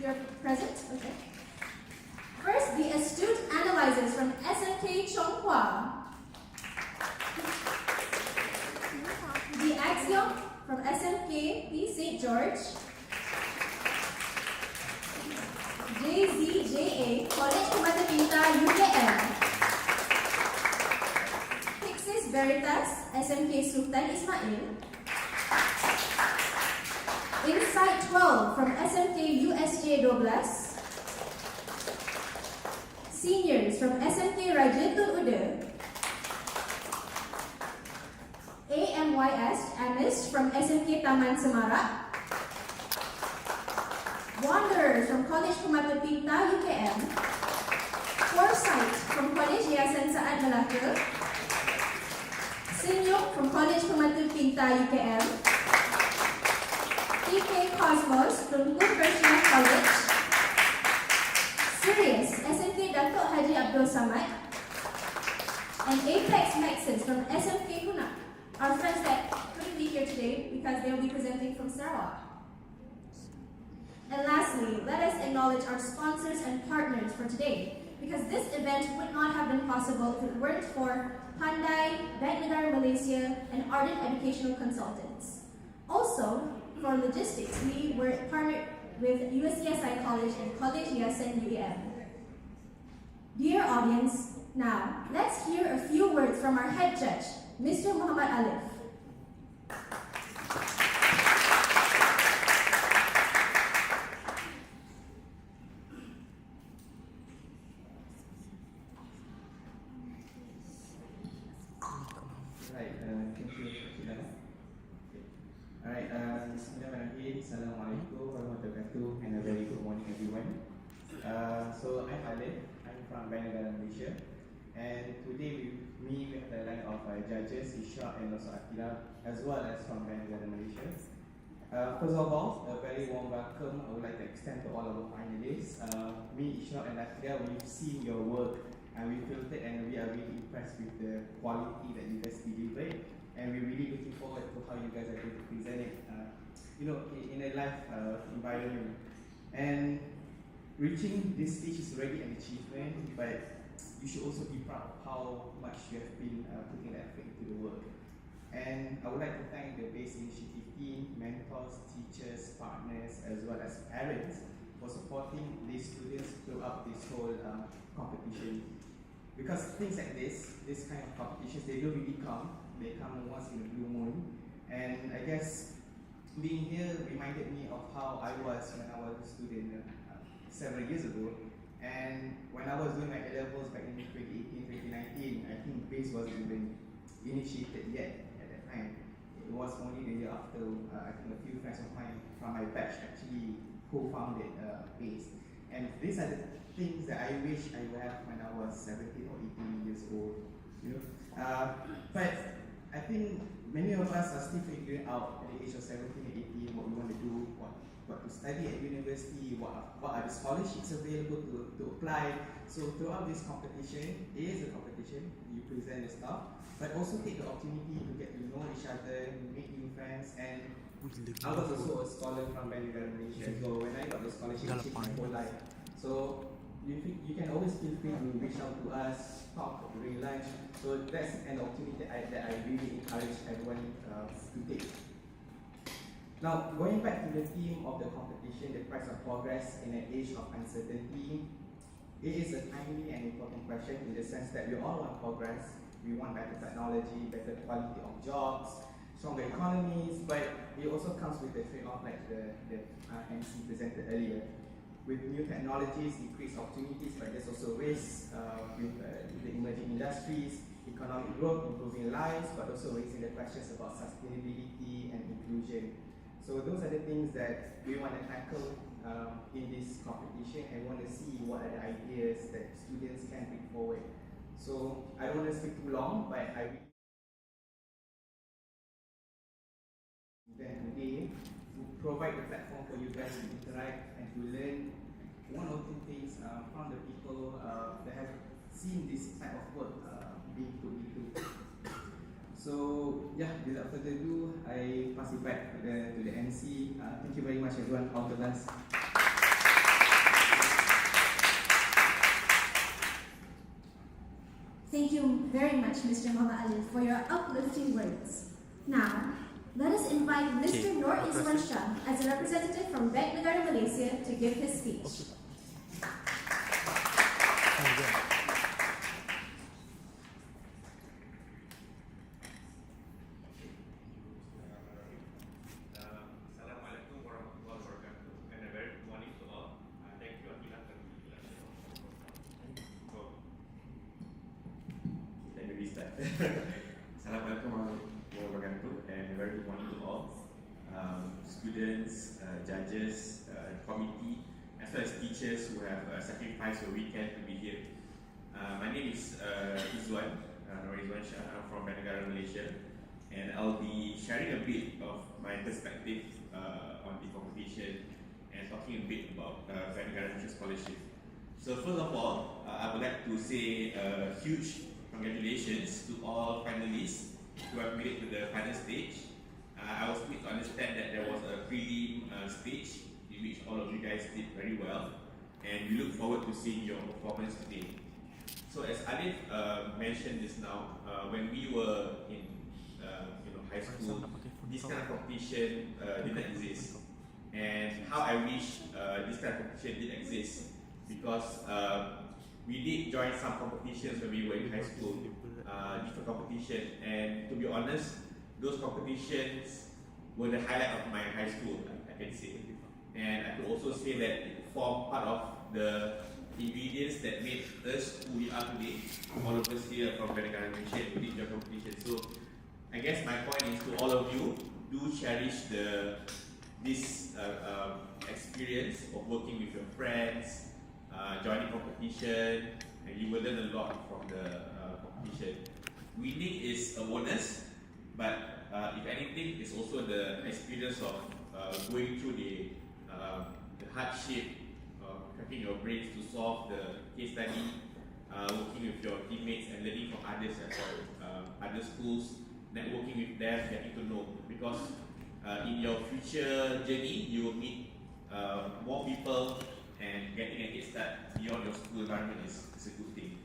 you're present? Okay. First, the astute analyzers from SMK Chonghua. The Axiom from SMK P. St. George. JZJA, College Permata Pintar, UKM. Pixis Veritas, SMK Sultan Ismail. Insight 12 from SMK USJ 12. Seniors from SMK Rajatul Uda. AMYS, Amist from SMK Taman Semarak. Wanderers from College Permata Pintar, UKM. Foresight from College Yayasan Saad Melaka. Senyuk from College Permata Pintar, UKM. PK Cosmos from Good Krishna College. Sirius, SMK Datuk Haji Abdul Samad. And Apex Maxis from SMK Huna. Our friends that couldn't be here today because they will be presenting from Sarawak. And lastly, let us acknowledge our sponsors and partners for today, because this event would not have been possible if it weren't for Pandai, Bank Negara Malaysia, and Ardent Educational Consultants. Also, for logistics, we were partnered with UCSI College and College Yayasan UAM. Dear audience, now let's hear a few words from our head judge, Mr. Muhammad Alif. Assalamualaikum warahmatullahi wabarakatuh, and a very good morning everyone. So I'm Alif, I'm from Bank Negara Malaysia, and today we have the line of judges, Ishak and also Akira, as well as from Bank Negara Malaysia. First of all, a very warm welcome I would like to extend to all our finalists. Me, Ishak and Akira, we've seen your work and we felt it, and we are really impressed with the quality that you guys delivered, and we're really looking forward to how you guys are going to present it in a live environment. And reaching this stage is already an achievement, but you should also be proud of how much you have been putting effort into the work. And I would like to thank the BASE Initiative team, mentors, teachers, partners, as well as parents for supporting these students throughout this whole competition. Because things like this kind of competitions, they don't really come. They come once in a blue moon. And I guess being here reminded me of how I was when I was a student several years ago. And when I was doing my A-levels back in 2018, 2019, I think BASE wasn't even initiated yet at that time. It was only the year after, I think a few friends of mine from my batch actually co-founded BASE. And these are the things that I wish I would have when I was 17 or 18 years old. But I think many of us are still figuring out at the age of 17 and 18 what we want to do, what to study at university, what are the scholarships available to apply. So throughout this competition, it is a competition, you present the stuff, but also take the opportunity to get to know each other, make new friends. And I was also a scholar from Bank Negara Malaysia, so when I got the scholarship, it changed my whole life. So you can always feel free to reach out to us, talk during lunch. So that's an opportunity that I really encourage everyone to take. Now, going back to the theme of the competition, the price of progress in an age of uncertainty, it is a timely and important question in the sense that we all want progress. We want better technology, better quality of jobs, stronger economies, but it also comes with the trade-off like the MC presented earlier. With new technologies, increased opportunities, but there's also risks with the emerging industries, economic growth, improving lives, but also raising the questions about sustainability and inclusion. So those are the things that we want to tackle in this competition, and want to see what are the ideas that students can bring forward. So I don't want to speak too long, but I will today to provide the platform for you guys to interact and to learn one or two things from the people that have seen this type of work being put into. So yeah, without further ado, I pass it back to the MC. Thank you very much everyone. All the best. Thank you very much, Mr. Muhammad Ali, for your uplifting words. Now, let us invite Mr. Nur Izwan Shah as a representative from Bank Negara Malaysia to give his speech. Assalamualaikum warahmatullahi wabarakatuh, and a very good morning to all. Thank you, Akila. Let me restart. Assalamualaikum warahmatullahi wabarakatuh, and a very good morning to all. Students, judges, committee, as well as teachers who have sacrificed your weekend to be here. My name is Izwan, Nur Izwan Shah. I'm from Bank Negara Malaysia, and I'll be sharing a bit of my perspective on the competition and talking a bit about Bank Negara Malaysia scholarship. So first of all, I would like to say a huge congratulations to all finalists who have made it to the final stage. I was pleased to understand that there was a prelim stage in which all of you guys did very well, and we look forward to seeing your performance today. So as Alif mentioned just now, when we were in high school, this kind of competition didn't exist. And how I wish this kind of competition did exist, because we did join some competitions when we were in high school, different competition, and to be honest, those competitions were the highlight of my high school, I can say. And I could also say that it formed part of the ingredients that made us who we are today. All of us here from Bank Negara Malaysia who did your competition. So I guess my point is to all of you, do cherish this experience of working with your friends, joining competition, and you will learn a lot from the competition. Winning is a bonus, but if anything, it's also the experience of going through the hardship, cracking your brains to solve the case study, working with your teammates and learning from others as well, other schools, networking with them, getting to know. Because in your future journey, you will meet more people, and getting a head start beyond your school environment is a good thing.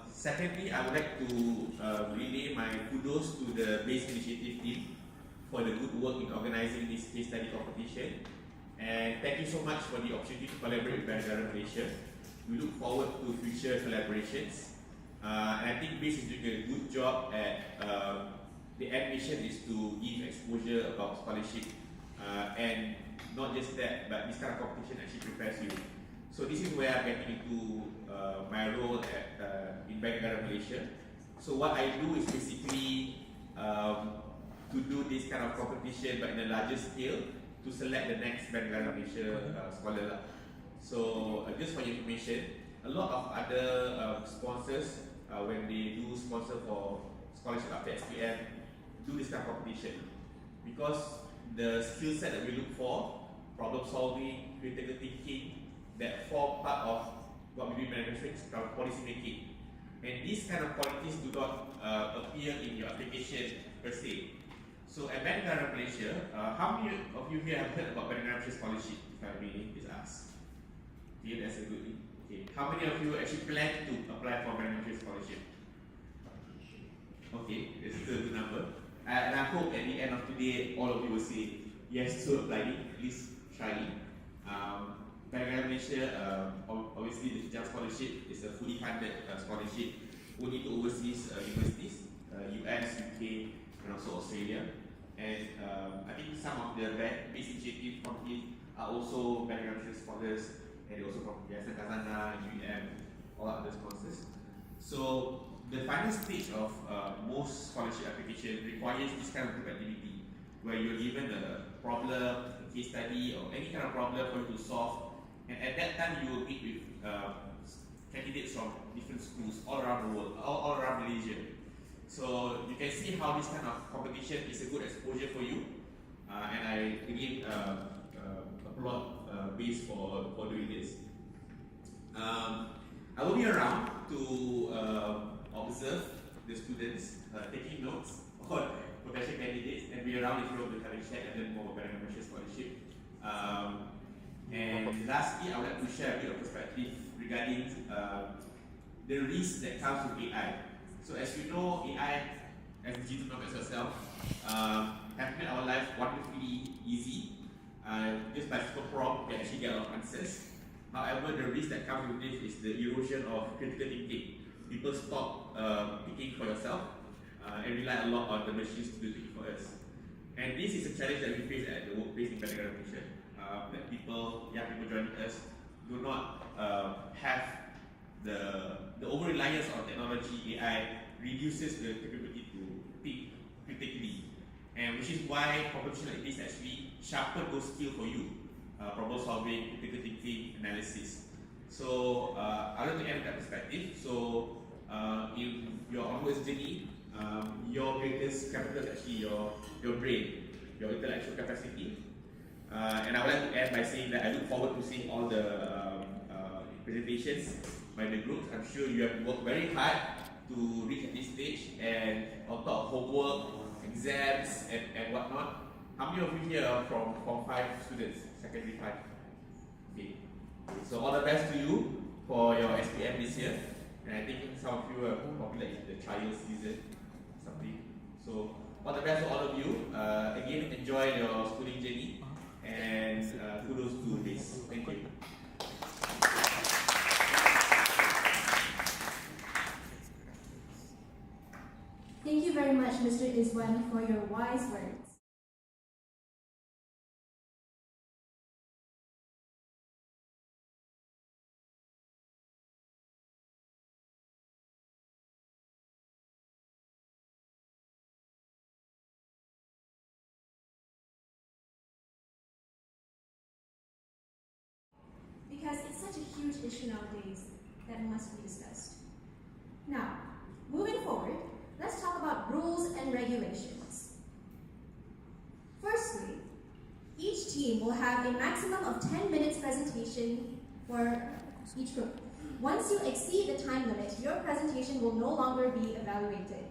Secondly, I would like to relay my kudos to the BASE Initiative team for the good work in organizing this case study competition. And thank you so much for the opportunity to collaborate with Bank Negara Malaysia. We look forward to future collaborations. And I think BASE is doing a good job at the end mission is to give exposure about scholarship. And not just that, but this kind of competition actually prepares you. So this is where I'm getting into my role at in Bank Negara Malaysia. So what I do is basically to do this kind of competition, but in a larger scale, to select the next Bank Negara Malaysia scholar. So just for your information, a lot of other sponsors, when they do sponsor for scholarship after SPM, do this kind of competition, because the skill set that we look for, problem solving, critical thinking, that form part of what we do in management, policy making. And these kind of qualities do not appear in your application per se. So at Bank Negara Malaysia, how many of you here have heard about Bank Negara Malaysia scholarship, if I may just ask? Okay, that's a good thing. Okay, how many of you actually plan to apply for Bank Negara Malaysia scholarship? Okay, that's still a good number. And I hope at the end of today, all of you will say yes to applying, at least trying. Bank Negara Malaysia, obviously the Hijab scholarship is a fully funded scholarship only to overseas universities, US, UK, and also Australia. And I think some of the BASE initiative companies are also Bank Negara Malaysia scholars, and they also from Yayasan Kazana, UM, all other sponsors. So the final stage of most scholarship application requires this kind of group activity, where you're given a problem, a case study, or any kind of problem for you to solve. And at that time, you will meet with candidates from different schools all around the world, all around Malaysia. So you can see how this kind of competition is a good exposure for you. And I again applaud BASE for doing this. I will be around to observe the students taking notes on potential candidates, and be around if you want to have a chat and learn more about Bank Negara Malaysia scholarship. And lastly, I would like to share a bit of perspective regarding the risk that comes with AI. So as you know, AI, as digital nomads yourself, have made our life wonderfully easy. Just by simple prompt, we actually get a lot of answers. However, the risk that comes with this is the erosion of critical thinking. People stop thinking for yourself and rely a lot on the machines to do it for us. And this is a challenge that we face at the workplace in Banegara Malaysia. That young people joining us, do not have the over-reliance on technology. AI reduces the capability to think critically, and which is why competition like this actually sharpen those skills for you: problem solving, critical thinking, analysis. So I want to end that perspective. So in your onwards journey, your greatest capital is actually your brain, your intellectual capacity. And I would like to end by saying that I look forward to seeing all the presentations by the groups. I'm sure you have worked very hard to reach at this stage, and on top of homework, exams, and whatnot. How many of you here are from Form 5 students, Secondary 5? Okay. So all the best to you for your SPM this year. And I think some of you are probably like in the trial season, something. So all the best to all of you. Again, enjoy your schooling journey, and kudos to this. Thank you. Thank you very much, Mr. Izwan, for your wise words. Because it's such a huge issue nowadays that must be discussed. Now, moving forward, let's talk about rules and regulations. Firstly, each team will have a maximum of 10 minutes presentation for each group. Once you exceed the time limit, your presentation will no longer be evaluated.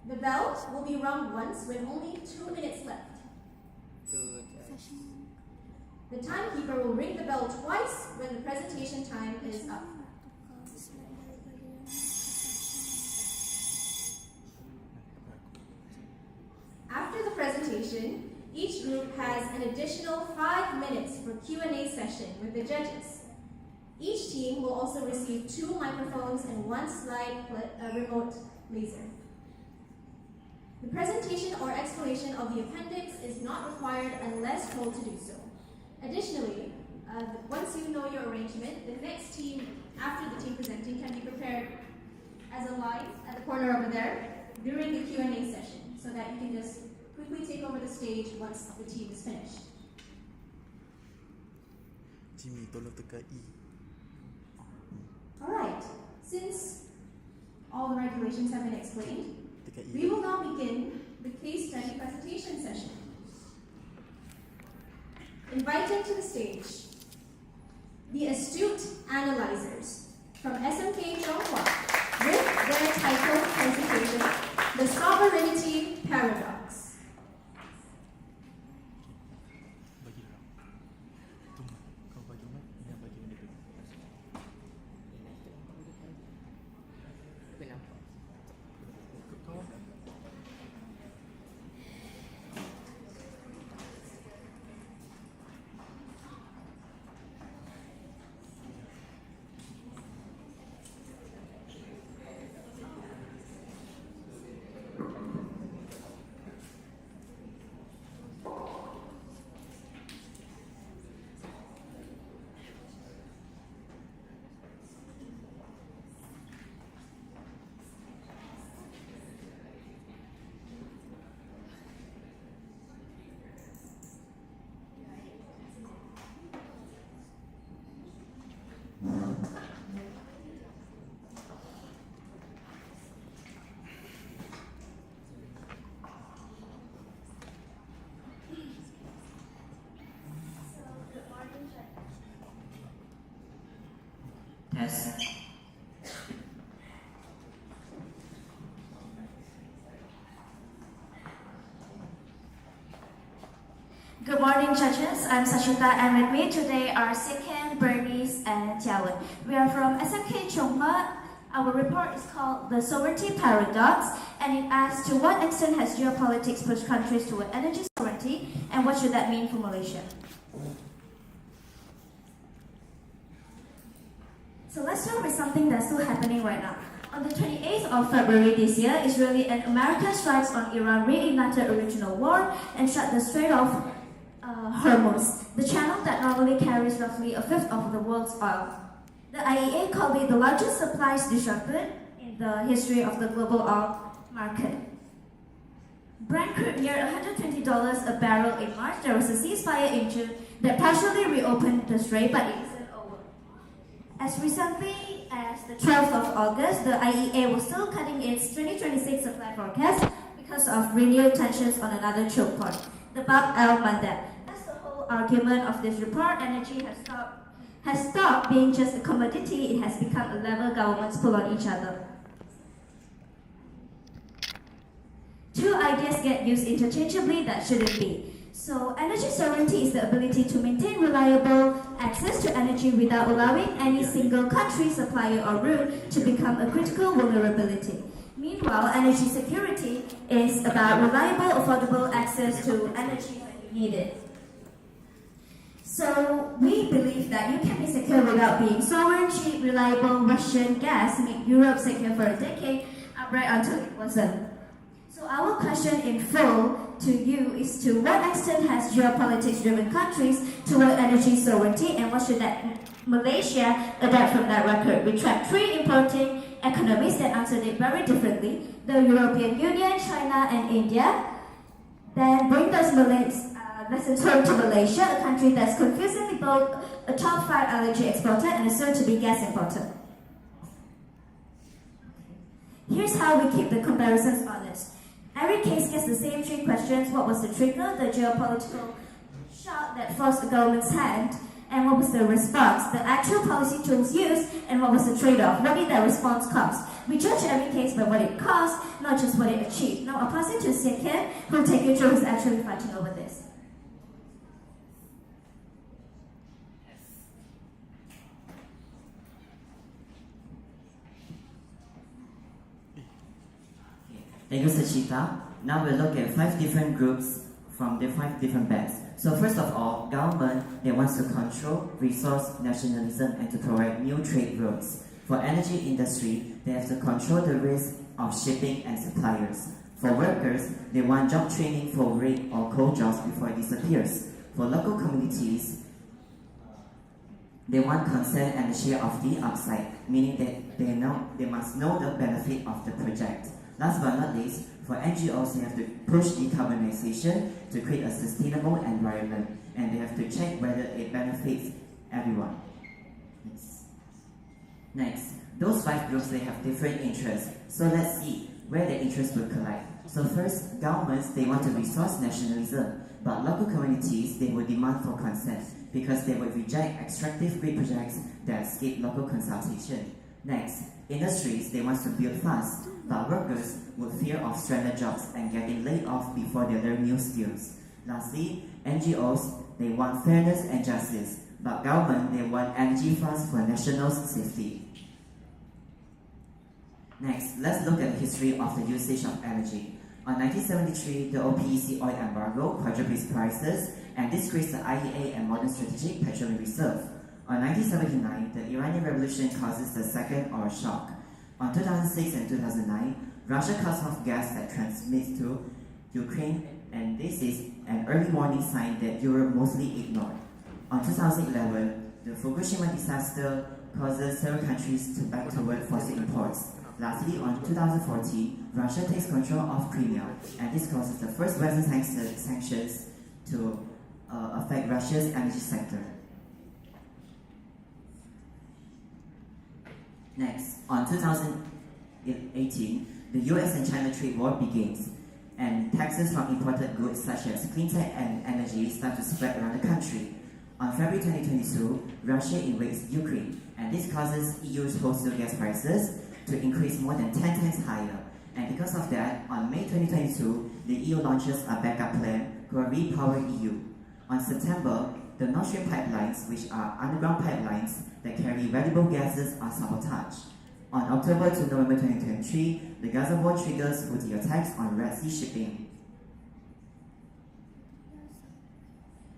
The bell will be rung once when only 2 minutes left. The timekeeper will ring the bell twice when the presentation time is up. After the presentation, each group has an additional 5 minutes for Q&A session with the judges. Each team will also receive 2 microphones and 1 slide remote laser. The presentation or explanation of the appendix is not required unless told to do so. Additionally, once you know your arrangement, the next team after the team presenting can be prepared as a line at the corner over there during the Q&A session, so that you can just quickly take over the stage once the team is finished. Jimmy, tolong tekan E. Alright, since all the regulations have been explained, Tekan E. we will now begin the case study presentation session. Inviting to the stage the astute analyzers from SMK Chonghua with their title presentation, The Sovereignty Paradox. Bagi orang. Tunggu. Kau bagi mic, dia bagi benda tu. Kau Yes. Good morning, judges. I'm Sashita, and with me today are Sikhen, Bernice, and Jiawen. We are from SMK Chonghua Our report is called The Sovereignty Paradox, and it asks to what extent has geopolitics pushed countries toward energy sovereignty, and what should that mean for Malaysia? So let's start with something that's still happening right now. On the 28th of February this year, Israeli and American strikes on Iran reignited original war and shut the Strait of Hormuz, the channel that normally carries roughly a fifth of the world's oil. The IEA called it the largest supplies disruption in the history of the global oil market. Brent crude neared $120 a barrel in March. There was a ceasefire in June that partially reopened the strait, but it isn't over. As recently as the 12th of August, the IEA was still cutting its 2026 supply forecast because of renewed tensions on another choke point, the Bab el-Mandeb. That's the whole argument of this report. Energy has stopped being just a commodity. It has become a lever governments pull on each other. Two ideas get used interchangeably that shouldn't be. So energy sovereignty is the ability to maintain reliable access to energy without allowing any single country, supplier or route to become a critical vulnerability. Meanwhile, energy security is about reliable, affordable access to energy when you need it. So we believe that you can be secure without being sovereign. Cheap, reliable Russian gas made Europe secure for a decade, right until it wasn't. So our question in full to you is, to what extent has geopolitics driven countries toward energy sovereignty, and what should that Malaysia adapt from that record? We tracked 3 importing economies that answered it very differently: the European Union, China, and India. Then bring those lessons home to Malaysia, a country that's confusingly both a top 5 LNG exporter and a soon-to-be gas importer. Here's how we keep the comparisons honest. Every case gets the same 3 questions. What was the trigger, the geopolitical shock that forced the government's hand, and what was the response, the actual policy tools used, and what was the trade-off? What did that response cost? We judge every case by what it cost, not just what it achieved. Now I'll pass it to Sikin, who'll take you through who's actually fighting over this. Thank you, Sachita. Now we'll look at 5 different groups from the 5 different bands. So first of all, government, they want to control resource nationalism and to provide new trade routes. For energy industry, they have to control the risk of shipping and suppliers. For workers, they want job training for rig or coal jobs before it disappears. For local communities, they want consent and a share of the upside, meaning that they must know the benefit of the project. Last but not least, for NGOs, they have to push decarbonization to create a sustainable environment, and they have to check whether it benefits everyone. Next, those 5 groups, they have different interests. So let's see where the interests will collide. So first, governments, they want a resource nationalism, but local communities, they will demand for consent because they would reject extractive grid projects that escape local consultation. Next, industries, they want to build fast, but workers would fear of stranded jobs and getting laid off before they learn new skills. Lastly, NGOs, they want fairness and justice, but government, they want energy funds for national safety. Next, let's look at the history of the usage of energy. On 1973, the OPEC oil embargo quadrupled prices, and this creates the IEA and modern strategic petroleum reserve. On 1979, the Iranian Revolution causes the second oil shock. On 2006 and 2009, Russia cuts off gas that transmits to Ukraine, and this is an early warning sign that Europe mostly ignored. On 2011, the Fukushima disaster causes several countries to back toward fossil imports. Lastly, on 2014, Russia takes control of Crimea, and this causes the first Western sanctions to affect Russia's energy sector. Next, on 2018, the US and China trade war begins, and taxes from imported goods such as clean tech and energy start to spread around the country. On February 2022, Russia invades Ukraine, and this causes EU's wholesale gas prices to increase more than 10 times higher. And because of that, on May 2022, the EU launches a backup plan called Repower EU. On September, the Nord Stream pipelines, which are underground pipelines that carry valuable gases, are sabotaged. On October to November 2023, the Gaza war triggers Houthi attacks on Red Sea shipping.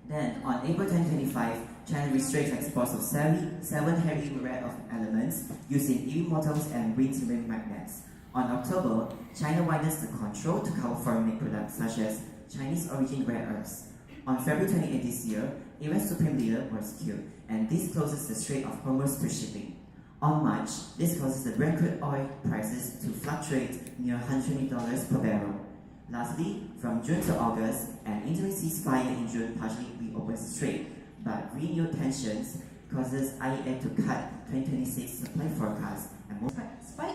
Then, on April 2025, China restricts exports of 7 heavy rare earth elements using EV metals and wind ring magnets. On October, China widens the control to cover foreign-made products such as Chinese origin rare earths. On February 28 this year, Iran's supreme leader was killed, and this closes the Strait of Hormuz to shipping. On March, this causes the Brent crude oil prices to fluctuate near $120 per barrel. Lastly, from June to August, an interim ceasefire in June partially reopens the strait, but renewed tensions causes IEA to cut 2026 supply forecast and more. Spike